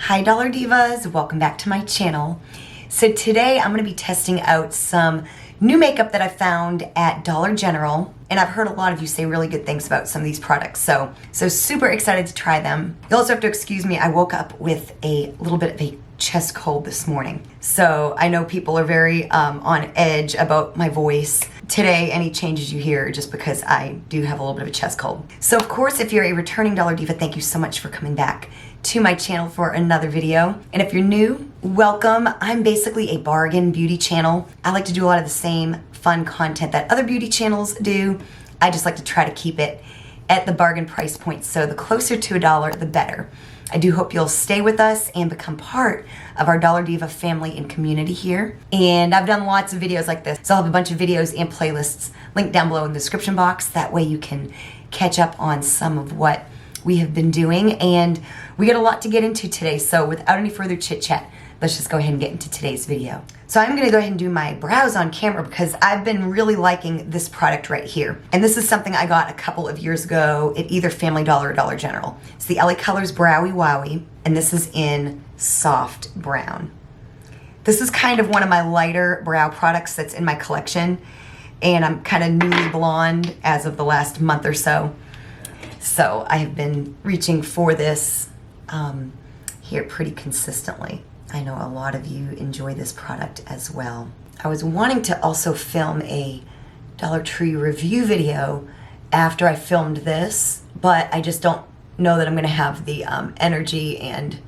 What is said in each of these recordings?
Hi Dollar Divas, welcome back to my channel. So today I'm going to be testing out some new makeup that I found at Dollar General, and I've heard a lot of you say really good things about some of these products, so super excited to try them. You'll also have to excuse me, I woke up with a little bit of a chest cold this morning, so I know people are very on edge about my voice. Today, any changes you hear are just because I do have a little bit of a chest cold. So of course, if you're a returning Dollar Diva, thank you so much for coming back to my channel for another video. And if you're new, welcome. I'm basically a bargain beauty channel. I like to do a lot of the same fun content that other beauty channels do. I just like to try to keep it at the bargain price point, so the closer to $1, the better. I do hope you'll stay with us and become part of our Dollar Diva family and community here. And I've done lots of videos like this, so I'll have a bunch of videos and playlists linked down below in the description box. That way you can catch up on some of what we have been doing. And we got a lot to get into today, so without any further chit chat, let's just go ahead and get into today's video. So I'm gonna go ahead and do my brows on camera because I've been really liking this product right here. And this is something I got a couple of years ago at either Family Dollar or Dollar General. It's the LA Colors Browy Wowie, and this is in soft brown. This is kind of one of my lighter brow products that's in my collection, and I'm kind of newly blonde as of the last month or so. So I have been reaching for this here pretty consistently. I know a lot of you enjoy this product as well. I was wanting to also film a Dollar Tree review video after I filmed this, but I just don't know that I'm gonna have the energy and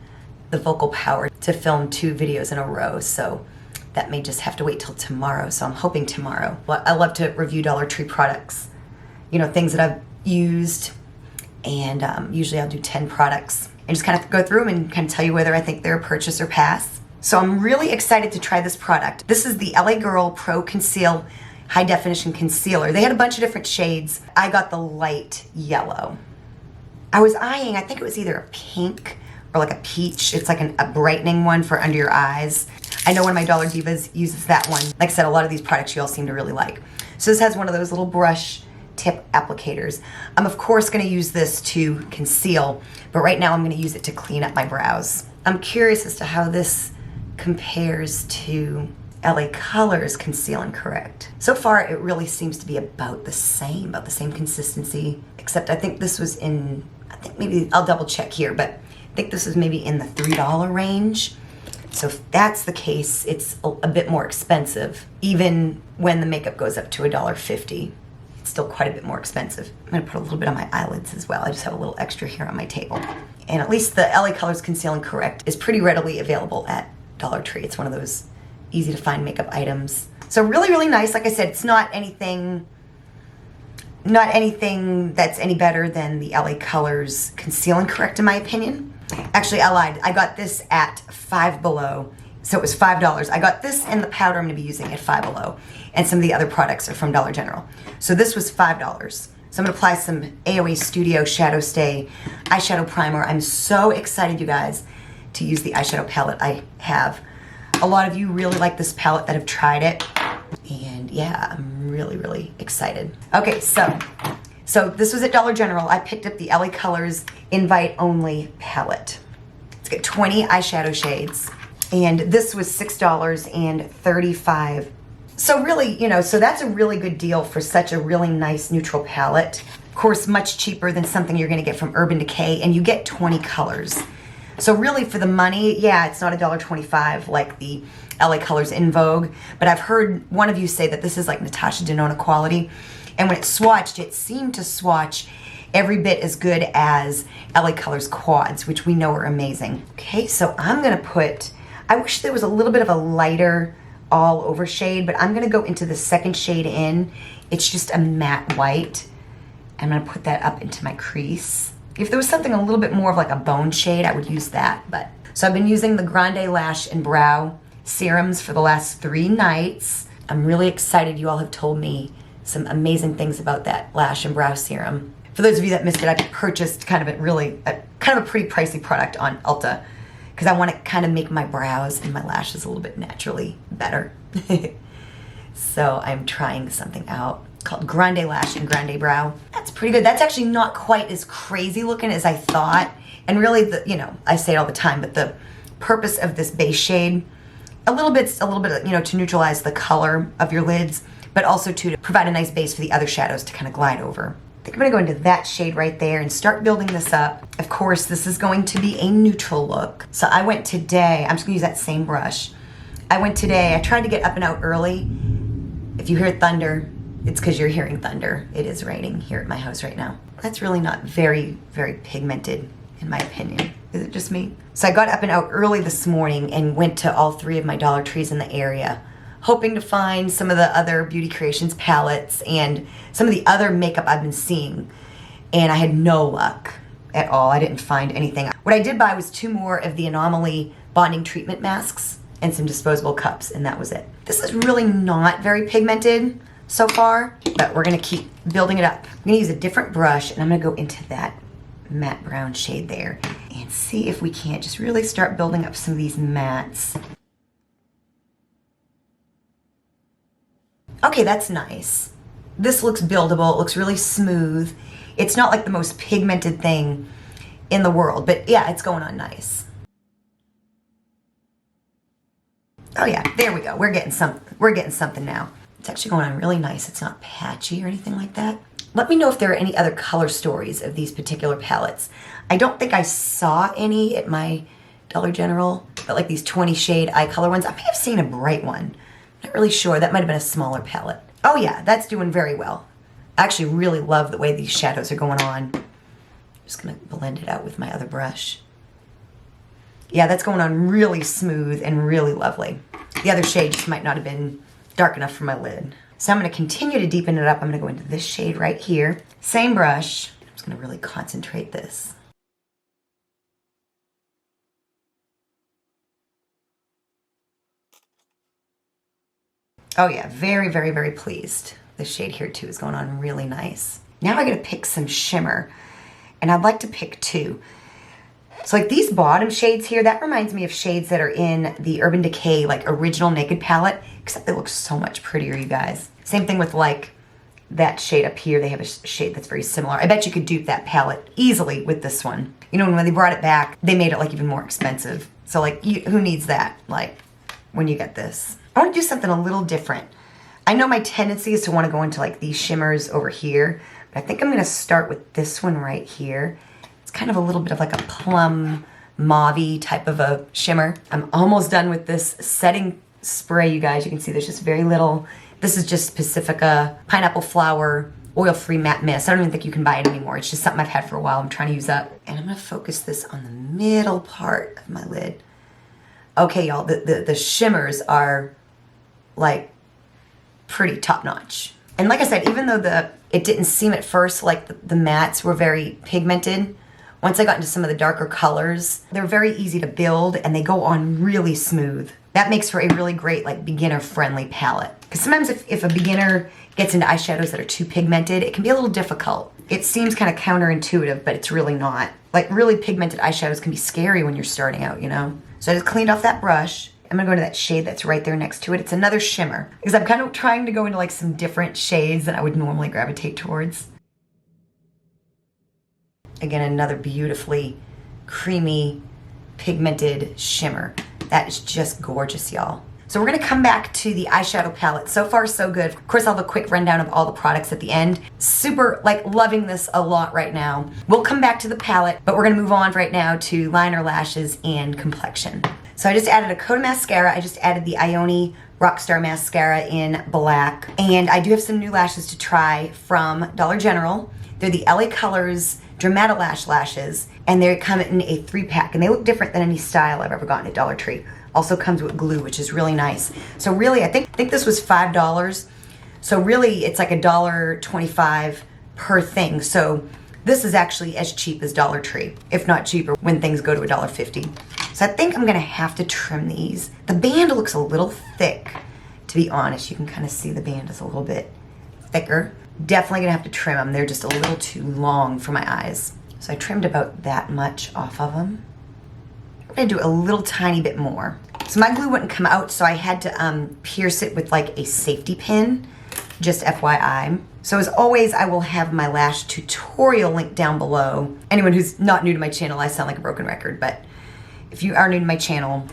the vocal power to film 2 videos in a row, so that may just have to wait till tomorrow, so I'm hoping tomorrow. But I love to review Dollar Tree products, you know, things that I've used, and usually I'll do 10 products and just kind of go through them and kind of tell you whether I think they're a purchase or pass. So I'm really excited to try this product. This is the LA Girl Pro Conceal High Definition Concealer. They had a bunch of different shades. I got the light yellow. I was eyeing, I think it was either a pink or like a peach. It's like a brightening one for under your eyes. I know one of my Dollar Divas uses that one. Like I said, a lot of these products you all seem to really like. So this has one of those little brush tip applicators. I'm of course going to use this to conceal, but right now I'm going to use it to clean up my brows. I'm curious as to how this compares to LA Colors Conceal and Correct. So far it really seems to be about the same consistency, except I think this was in, I think maybe, I'll double check here, but I think this was maybe in the $3 range. So if that's the case, it's a bit more expensive, even when the makeup goes up to $1.50. Still quite a bit more expensive. I'm gonna put a little bit on my eyelids as well. I just have a little extra here on my table. And at least the LA Colors Conceal and Correct is pretty readily available at Dollar Tree. It's one of those easy to find makeup items. So really, really nice. Like I said, it's not anything that's any better than the LA Colors Conceal and Correct in my opinion. Actually, I lied. I got this at Five Below. So it was $5. I got this and the powder I'm going to be using at Five Below. And some of the other products are from Dollar General. So this was $5. So I'm going to apply some AOA Studio Shadow Stay Eyeshadow Primer. I'm so excited, you guys, to use the eyeshadow palette I have. A lot of you really like this palette that have tried it. And yeah, I'm really, really excited. Okay, so this was at Dollar General. I picked up the LA Colors Invite Only palette. It's got 20 eyeshadow shades. And this was $6.35. So really, you know, so that's a really good deal for such a really nice neutral palette. Of course, much cheaper than something you're gonna get from Urban Decay, and you get 20 colors. So really for the money, yeah, it's not $1.25 like the LA Colors In Vogue, but I've heard one of you say that this is like Natasha Denona quality. And when it swatched, it seemed to swatch every bit as good as LA Colors Quads, which we know are amazing. Okay, so I'm gonna put, I wish there was a little bit of a lighter all over shade, but I'm gonna go into the second shade in. It's just a matte white. I'm gonna put that up into my crease. If there was something a little bit more of like a bone shade, I would use that. But so I've been using the Grande Lash and Brow serums for the last 3 nights. I'm really excited. You all have told me some amazing things about that lash and brow serum. For those of you that missed it, I purchased kind of a pretty pricey product on Ulta, because I want to kind of make my brows and my lashes a little bit naturally better. So I'm trying something out called Grande Lash and Grande Brow. That's pretty good. That's actually not quite as crazy looking as I thought. And really, you know, I say it all the time, but the purpose of this base shade, a little bit, you know, to neutralize the color of your lids, but also to provide a nice base for the other shadows to kind of glide over. I think I'm gonna go into that shade right there and start building this up. Of course, this is going to be a neutral look. So I went today, I'm just gonna use that same brush. I went today, I tried to get up and out early. If you hear thunder, it's because you're hearing thunder. It is raining here at my house right now. That's really not very, very pigmented, in my opinion. Is it just me? So I got up and out early this morning and went to all 3 of my Dollar Trees in the area, hoping to find some of the other Beauty Creations palettes and some of the other makeup I've been seeing. And I had no luck at all. I didn't find anything. What I did buy was 2 more of the Anomaly bonding treatment masks and some disposable cups, and that was it. This is really not very pigmented so far, but we're gonna keep building it up. I'm gonna use a different brush, and I'm gonna go into that matte brown shade there and see if we can't just really start building up some of these mattes. Okay, that's nice. This looks buildable. It looks really smooth. It's not like the most pigmented thing in the world, but yeah, it's going on nice. Oh yeah, there we go. We're getting something now. It's actually going on really nice. It's not patchy or anything like that. Let me know if there are any other color stories of these particular palettes. I don't think I saw any at my Dollar General, but like these 20 shade eye color ones. I may have seen a bright one. Not really sure. That might have been a smaller palette. Oh yeah, that's doing very well. I actually really love the way these shadows are going on. I'm just gonna blend it out with my other brush. Yeah, that's going on really smooth and really lovely. The other shade just might not have been dark enough for my lid. So I'm gonna continue to deepen it up. I'm gonna go into this shade right here. Same brush. I'm just gonna really concentrate this. Oh yeah, very, very, very pleased. This shade here too is going on really nice. Now I'm gonna pick some shimmer, and I'd like to pick 2. So like these bottom shades here, that reminds me of shades that are in the Urban Decay like original Naked palette, except they look so much prettier, you guys. Same thing with like that shade up here. They have a shade that's very similar. I bet you could dupe that palette easily with this one. You know, when they brought it back, they made it like even more expensive. So like, who needs that? Like when you get this. I want to do something a little different. I know my tendency is to want to go into like these shimmers over here, but I think I'm going to start with this one right here. It's kind of a little bit of like a plum mauve-y type of a shimmer. I'm almost done with this setting spray, you guys. You can see there's just very little. This is just Pacifica Pineapple Flower Oil-Free Matte Mist. I don't even think you can buy it anymore. It's just something I've had for a while. I'm trying to use up. And I'm going to focus this on the middle part of my lid. Okay, y'all, the shimmers are like pretty top-notch. And like I said, even though it didn't seem at first like the mattes were very pigmented, once I got into some of the darker colors, they're very easy to build and they go on really smooth. That makes for a really great like beginner-friendly palette. Because sometimes if a beginner gets into eyeshadows that are too pigmented, it can be a little difficult. It seems kind of counterintuitive, but it's really not. Like really pigmented eyeshadows can be scary when you're starting out, you know? So I just cleaned off that brush. I'm gonna go to that shade that's right there next to it. It's another shimmer. Because I'm kind of trying to go into like some different shades that I would normally gravitate towards. Again, another beautifully creamy, pigmented shimmer. That is just gorgeous, y'all. So we're gonna come back to the eyeshadow palette. So far, so good. Of course, I'll have a quick rundown of all the products at the end. Super, like, loving this a lot right now. We'll come back to the palette, but we're gonna move on right now to liner, lashes, and complexion. So I just added a coat of mascara. I just added the IONI Rockstar mascara in black. And I do have some new lashes to try from Dollar General. They're the LA Colors Dramatalash Lashes, and they come in a 3-pack, and they look different than any style I've ever gotten at Dollar Tree. Also comes with glue, which is really nice. So really, I think this was $5. So really, it's like $1.25 per thing. So this is actually as cheap as Dollar Tree, if not cheaper when things go to $1.50. So I think I'm gonna have to trim these. The band looks a little thick, to be honest. You can kind of see the band is a little bit thicker. Definitely gonna have to trim them. They're just a little too long for my eyes. So I trimmed about that much off of them. I'm gonna do a little tiny bit more. So my glue wouldn't come out, so I had to pierce it with like a safety pin, just FYI. So as always, I will have my lash tutorial link down below. Anyone who's not new to my channel, I sound like a broken record, but if you are new to my channel,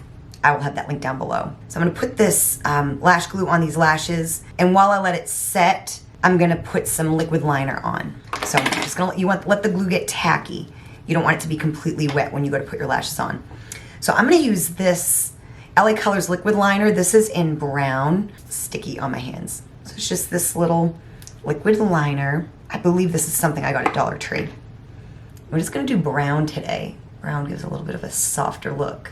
I will have that link down below. So I'm gonna put this lash glue on these lashes, and while I let it set, I'm gonna put some liquid liner on. So I'm just gonna let the glue get tacky. You don't want it to be completely wet when you go to put your lashes on. So I'm gonna use this LA Colors liquid liner. This is in brown, sticky on my hands. So it's just this little liquid liner. I believe this is something I got at Dollar Tree. We're just gonna do brown today. Brown gives a little bit of a softer look.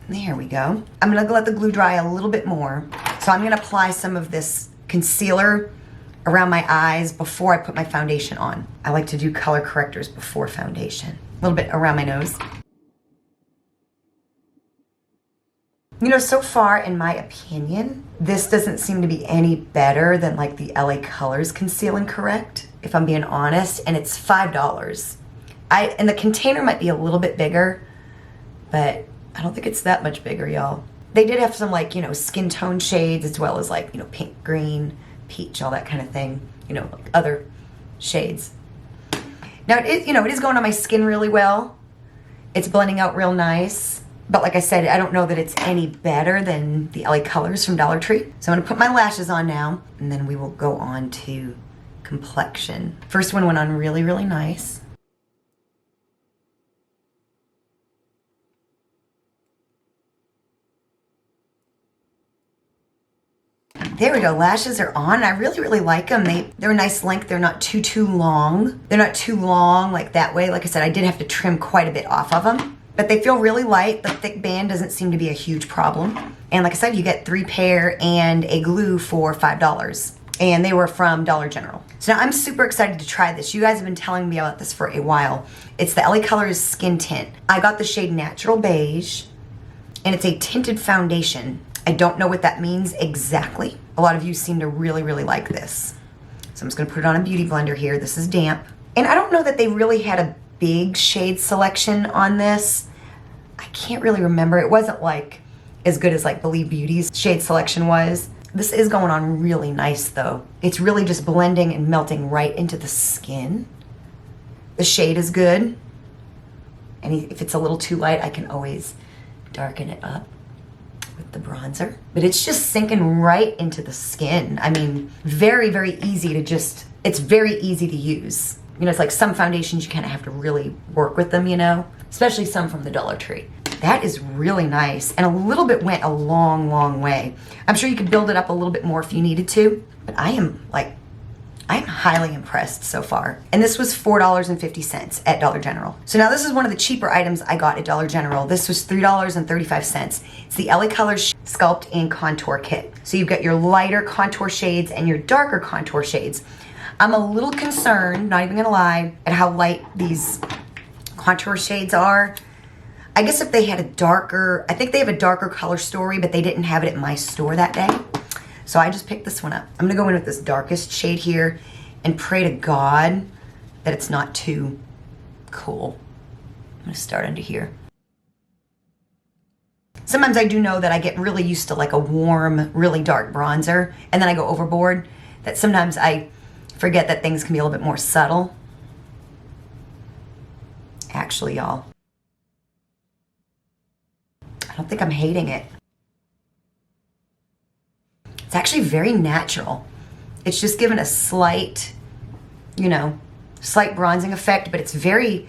There we go. I'm gonna let the glue dry a little bit more. So I'm gonna apply some of this concealer around my eyes before I put my foundation on. I like to do color correctors before foundation. A little bit around my nose. You know, so far, in my opinion, this doesn't seem to be any better than like the LA Colors Conceal and Correct, if I'm being honest, and it's $5. And the container might be a little bit bigger, but I don't think it's that much bigger, y'all. They did have some like, you know, skin tone shades as well as like, you know, pink, green, peach, all that kind of thing, you know, like other shades. Now, it is going on my skin really well. It's blending out real nice. But like I said, I don't know that it's any better than the LA Colors from Dollar Tree. So I'm gonna put my lashes on now, and then we will go on to complexion. First one went on really, really nice. There we go, lashes are on. I really, really like them. They're a nice length. They're not too long. They're not too long like that way. Like I said, I did have to trim quite a bit off of them. But they feel really light. The thick band doesn't seem to be a huge problem. And like I said, you get 3 pair and a glue for $5. And they were from Dollar General. So now I'm super excited to try this. You guys have been telling me about this for a while. It's the LA Colors Skin Tint. I got the shade Natural Beige, and it's a tinted foundation. I don't know what that means exactly. A lot of you seem to really, really like this. So I'm just gonna put it on a beauty blender here. This is damp. And I don't know that they really had a big shade selection on this. I can't really remember. It wasn't like as good as like Believe Beauty's shade selection was. This is going on really nice though. It's really just blending and melting right into the skin. The shade is good. And if it's a little too light, I can always darken it up with the bronzer. But it's just sinking right into the skin. I mean, very, very easy to just, it's very easy to use. You know, it's like some foundations you kind of have to really work with them, you know, especially some from the Dollar Tree. That is really nice, and a little bit went a long, long way. I'm sure you could build it up a little bit more if you needed to, but I'm highly impressed so far. And this was $4.50 at Dollar General. So now this is one of the cheaper items I got at Dollar General. This was $3.35. It's the LA Colors Sculpt and Contour Kit. So you've got your lighter contour shades and your darker contour shades. I'm a little concerned, not even gonna lie, at how light these contour shades are. I guess if they had a darker, I think they have a darker color story, but they didn't have it at my store that day. So I just picked this one up. I'm gonna go in with this darkest shade here and pray to God that it's not too cool. I'm gonna start under here. Sometimes I do know that I get really used to like a warm, really dark bronzer, and then I go overboard, that sometimes I forget that things can be a little bit more subtle. Actually, y'all, I don't think I'm hating it. It's actually very natural. It's just given a slight, you know, slight bronzing effect, but it's very,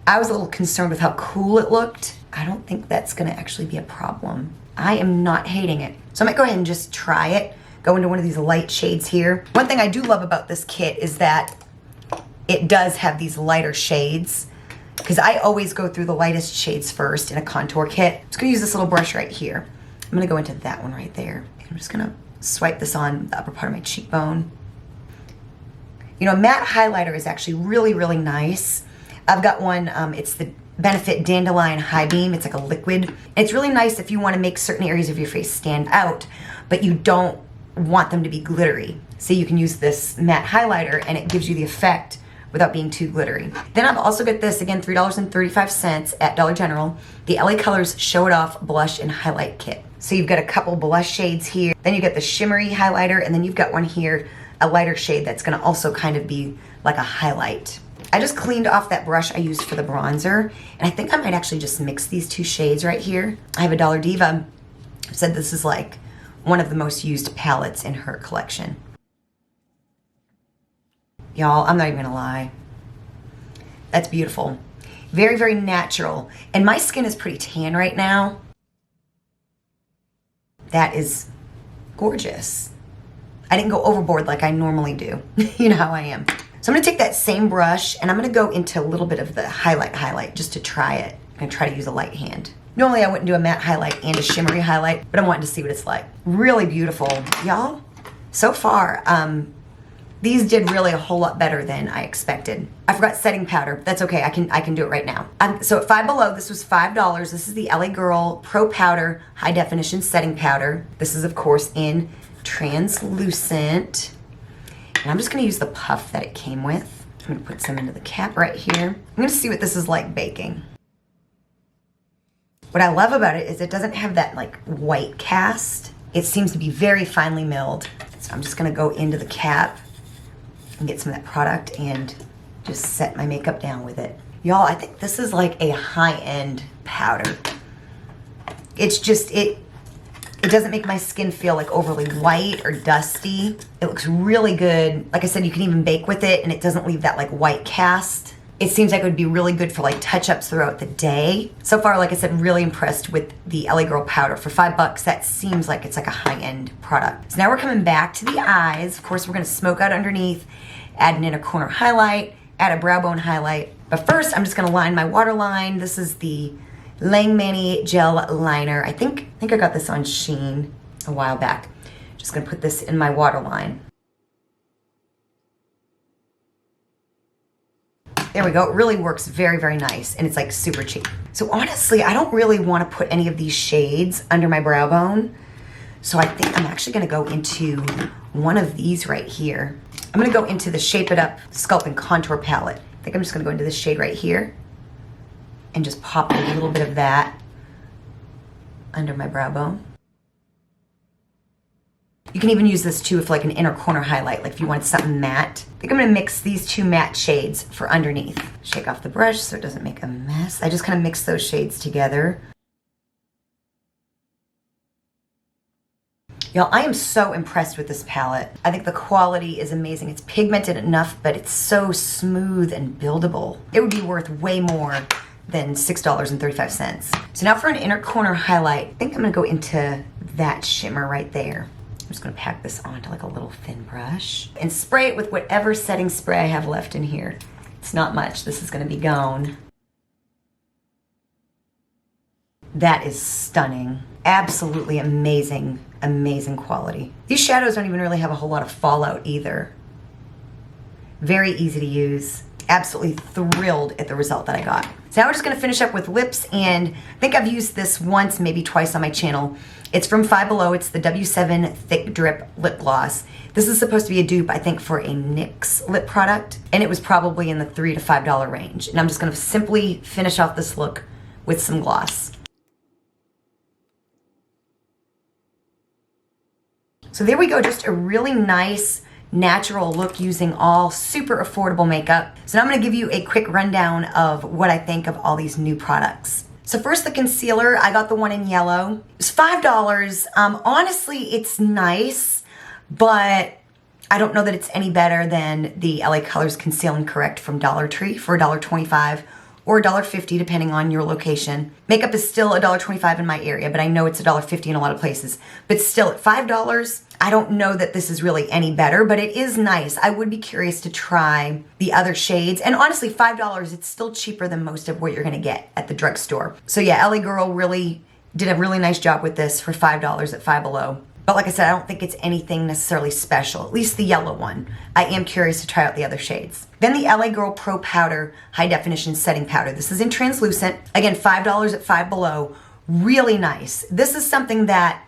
I was a little concerned with how cool it looked. I don't think that's gonna actually be a problem. I am not hating it. So I might go ahead and just try it. Go into one of these light shades here. One thing I do love about this kit is that it does have these lighter shades, because I always go through the lightest shades first in a contour kit. I'm just gonna use this little brush right here. I'm gonna go into that one right there. I'm just gonna swipe this on the upper part of my cheekbone. You know, matte highlighter is actually really, really nice. I've got one, it's the Benefit Dandelion High Beam. It's like a liquid. It's really nice if you wanna make certain areas of your face stand out, but you don't want them to be glittery. So you can use this matte highlighter and it gives you the effect without being too glittery. Then I've also got this, again, $3.35 at Dollar General, the LA Colors Show It Off Blush and Highlight Kit. So you've got a couple blush shades here, then you've got the shimmery highlighter, and then you've got one here, a lighter shade that's gonna also kind of be like a highlight. I just cleaned off that brush I used for the bronzer, and I think I might actually just mix these two shades right here. I have a Dollar Diva who said this is like one of the most used palettes in her collection. Y'all, I'm not even gonna lie. That's beautiful. Very, very natural. And my skin is pretty tan right now. That is gorgeous. I didn't go overboard like I normally do. You know how I am. So I'm gonna take that same brush and I'm gonna go into a little bit of the highlight just to try it. I'm gonna try to use a light hand. Normally I wouldn't do a matte highlight and a shimmery highlight, but I'm wanting to see what it's like. Really beautiful, y'all. So far, these did really a whole lot better than I expected. I forgot setting powder. That's okay, I can do it right now. So at Five Below, this was $5. This is the LA Girl Pro Powder High Definition Setting Powder. This is of course in translucent. And I'm just gonna use the puff that it came with. I'm gonna put some into the cap right here. I'm gonna see what this is like baking. What I love about it is it doesn't have that like white cast. It seems to be very finely milled. So I'm just gonna go into the cap and get some of that product and just set my makeup down with it. Y'all, I think this is like a high-end powder. It's just, it doesn't make my skin feel like overly white or dusty. It looks really good. Like I said, you can even bake with it and it doesn't leave that like white cast. It seems like it would be really good for like touch-ups throughout the day. So far, like I said, really impressed with the LA Girl powder. For $5, that seems like it's like a high-end product. So now we're coming back to the eyes. Of course, we're gonna smoke out underneath, add an inner corner highlight, add a brow bone highlight. But first, I'm just gonna line my waterline. This is the Langmani Gel Liner. I think I got this on Shein a while back. Just gonna put this in my waterline. There we go. It really works very, very nice, and it's like super cheap. So honestly, I don't really want to put any of these shades under my brow bone. So I think I'm actually gonna go into one of these right here. I'm gonna go into the Shape It Up Sculpt and Contour palette. I think I'm just gonna go into this shade right here and just pop a little bit of that under my brow bone. You can even use this too if like an inner corner highlight, like if you wanted something matte. I think I'm gonna mix these two matte shades for underneath. Shake off the brush so it doesn't make a mess. I just kind of mix those shades together. Y'all, I am so impressed with this palette. I think the quality is amazing. It's pigmented enough, but it's so smooth and buildable. It would be worth way more than $6.35. So now for an inner corner highlight, I think I'm gonna go into that shimmer right there. I'm just gonna pack this onto like a little thin brush and spray it with whatever setting spray I have left in here. It's not much, this is gonna be gone. That is stunning. Absolutely amazing, amazing quality. These shadows don't even really have a whole lot of fallout either. Very easy to use. Absolutely thrilled at the result that I got. So now we're just gonna finish up with lips, and I think I've used this once, maybe twice on my channel. It's from Five Below. It's the W7 Thick Drip Lip Gloss. This is supposed to be a dupe, I think, for a NYX lip product, and it was probably in the $3 to $5 range. And I'm just gonna simply finish off this look with some gloss. So there we go, just a really nice, natural look using all super affordable makeup. So now I'm gonna give you a quick rundown of what I think of all these new products. So first, the concealer, I got the one in yellow. It's $5. Honestly, it's nice, but I don't know that it's any better than the LA Colors Conceal and Correct from Dollar Tree for $1.25 or $1.50 depending on your location. Makeup is still $1.25 in my area, but I know it's $1.50 in a lot of places. But still, at $5, I don't know that this is really any better, but it is nice. I would be curious to try the other shades. And honestly, $5, it's still cheaper than most of what you're gonna get at the drugstore. So yeah, LA Girl really did a really nice job with this for $5 at Five Below. But like I said, I don't think it's anything necessarily special, at least the yellow one. I am curious to try out the other shades. Then the LA Girl Pro Powder High Definition Setting Powder. This is in translucent. Again, $5 at Five Below. Really nice. This is something that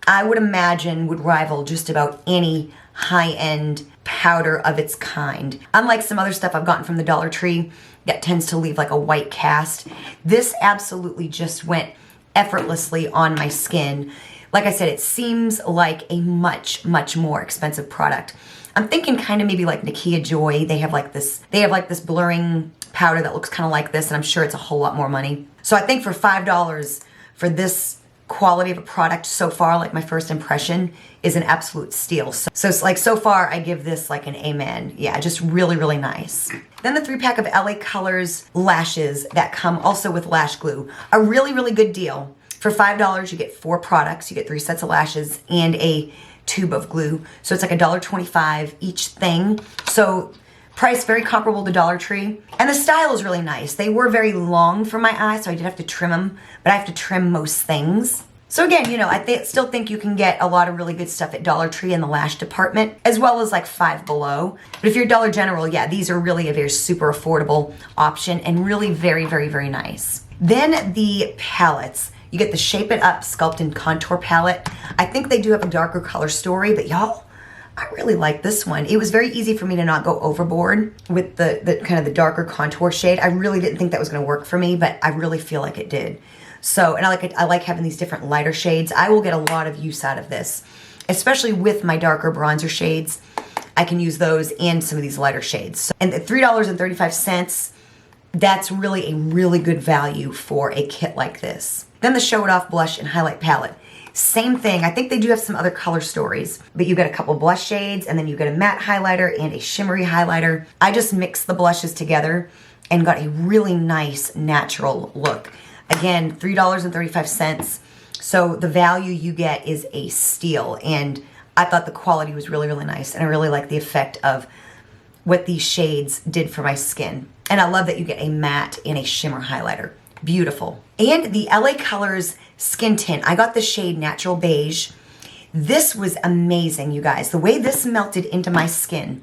I would imagine would rival just about any high-end powder of its kind. Unlike some other stuff I've gotten from the Dollar Tree that tends to leave like a white cast, this absolutely just went effortlessly on my skin. Like I said, it seems like a much, much more expensive product. I'm thinking kind of maybe like Nakia Joy. They have like this blurring powder that looks kind of like this, and I'm sure it's a whole lot more money. So I think for $5 for this quality of a product so far, like my first impression, is an absolute steal. So far I give this like an amen. Yeah, just really, really nice. Then the 3-pack of LA Colors lashes that come also with lash glue. A really, really good deal. For $5 you get 4 products. You get 3 sets of lashes and a tube of glue. So it's like $1.25 each thing. So price very comparable to Dollar Tree. And the style is really nice. They were very long for my eyes, so I did have to trim them, but I have to trim most things. So again, you know, I still think you can get a lot of really good stuff at Dollar Tree in the lash department, as well as like Five Below. But if you're Dollar General, yeah, these are really a very super affordable option and really very, very, very nice. Then the palettes. You get the Shape It Up Sculpt and Contour palette. I think they do have a darker color story, but y'all, I really like this one. It was very easy for me to not go overboard with the kind of the darker contour shade. I really didn't think that was gonna work for me, but I really feel like it did. So, and I like having these different lighter shades. I will get a lot of use out of this, especially with my darker bronzer shades. I can use those and some of these lighter shades. And at $3.35, that's really a really good value for a kit like this. Then the Show It Off Blush and Highlight Palette. Same thing. I think they do have some other color stories, but you get a couple blush shades and then you get a matte highlighter and a shimmery highlighter. I just mixed the blushes together and got a really nice natural look. Again, $3.35. So the value you get is a steal, and I thought the quality was really, really nice, and I really like the effect of what these shades did for my skin. And I love that you get a matte and a shimmer highlighter. Beautiful. And the LA Colors Skin Tint. I got the shade Natural Beige. This was amazing, you guys. The way this melted into my skin,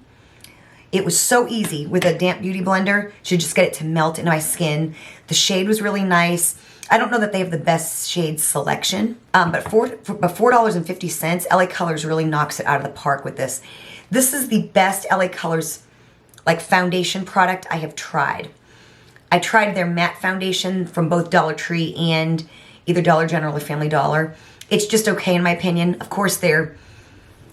it was so easy with a damp beauty blender to just get it to melt into my skin. The shade was really nice. I don't know that they have the best shade selection, but for $4.50, LA Colors really knocks it out of the park with this. This is the best LA Colors like foundation product I have tried. I tried their matte foundation from both Dollar Tree and either Dollar General or Family Dollar. It's just okay in my opinion. Of course, their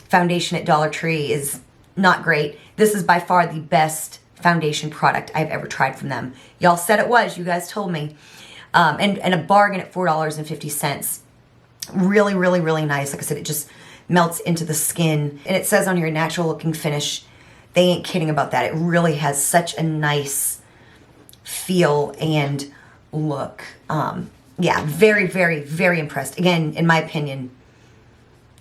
foundation at Dollar Tree is not great. This is by far the best foundation product I've ever tried from them. Y'all said it was, you guys told me. And a bargain at $4.50. Really, really, really nice. Like I said, it just melts into the skin. And it says on here, natural looking finish. They ain't kidding about that. It really has such a nice feel and look. Yeah, very, very, very impressed. Again, in my opinion,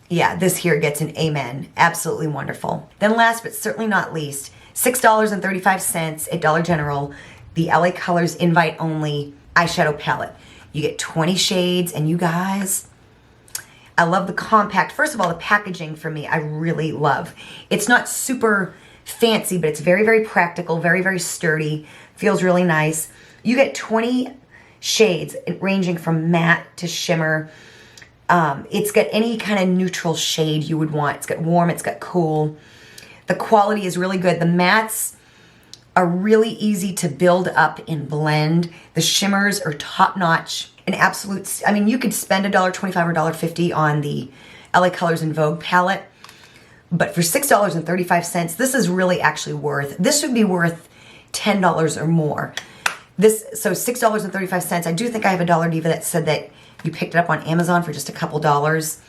yeah, this here gets an amen. Absolutely wonderful. Then last but certainly not least, $6.35 at Dollar General, the LA Colors Invite Only Eyeshadow Palette. You get 20 shades, and you guys, I love the compact. First of all, the packaging for me, I really love. It's not super fancy, but it's very, very practical, very, very sturdy, feels really nice. You get 20 shades ranging from matte to shimmer. It's got any kind of neutral shade you would want. It's got warm, it's got cool. The quality is really good. The mattes are really easy to build up and blend. The shimmers are top notch. An absolute, I mean, you could spend $1.25 or $1.50 on the LA Colors in Vogue palette, but for $6.35, this is really actually worth, this would be worth $10 or more. So $6.35, I do think I have a Dollar Diva that said that you picked it up on Amazon for just a couple dollars.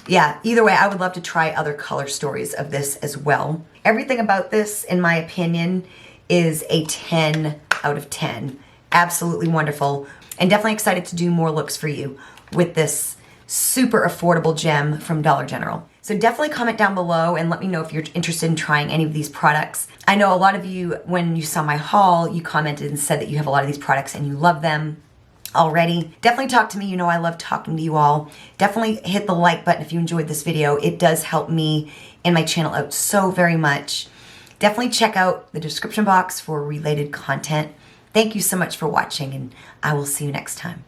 Yeah, either way, I would love to try other color stories of this as well. Everything about this, in my opinion, is a 10 out of 10. Absolutely wonderful. And definitely excited to do more looks for you with this super affordable gem from Dollar General. So definitely comment down below and let me know if you're interested in trying any of these products. I know a lot of you, when you saw my haul, you commented and said that you have a lot of these products and you love them already. Definitely talk to me. You know I love talking to you all. Definitely hit the like button if you enjoyed this video. It does help me and my channel out so very much. Definitely check out the description box for related content. Thank you so much for watching, and I will see you next time.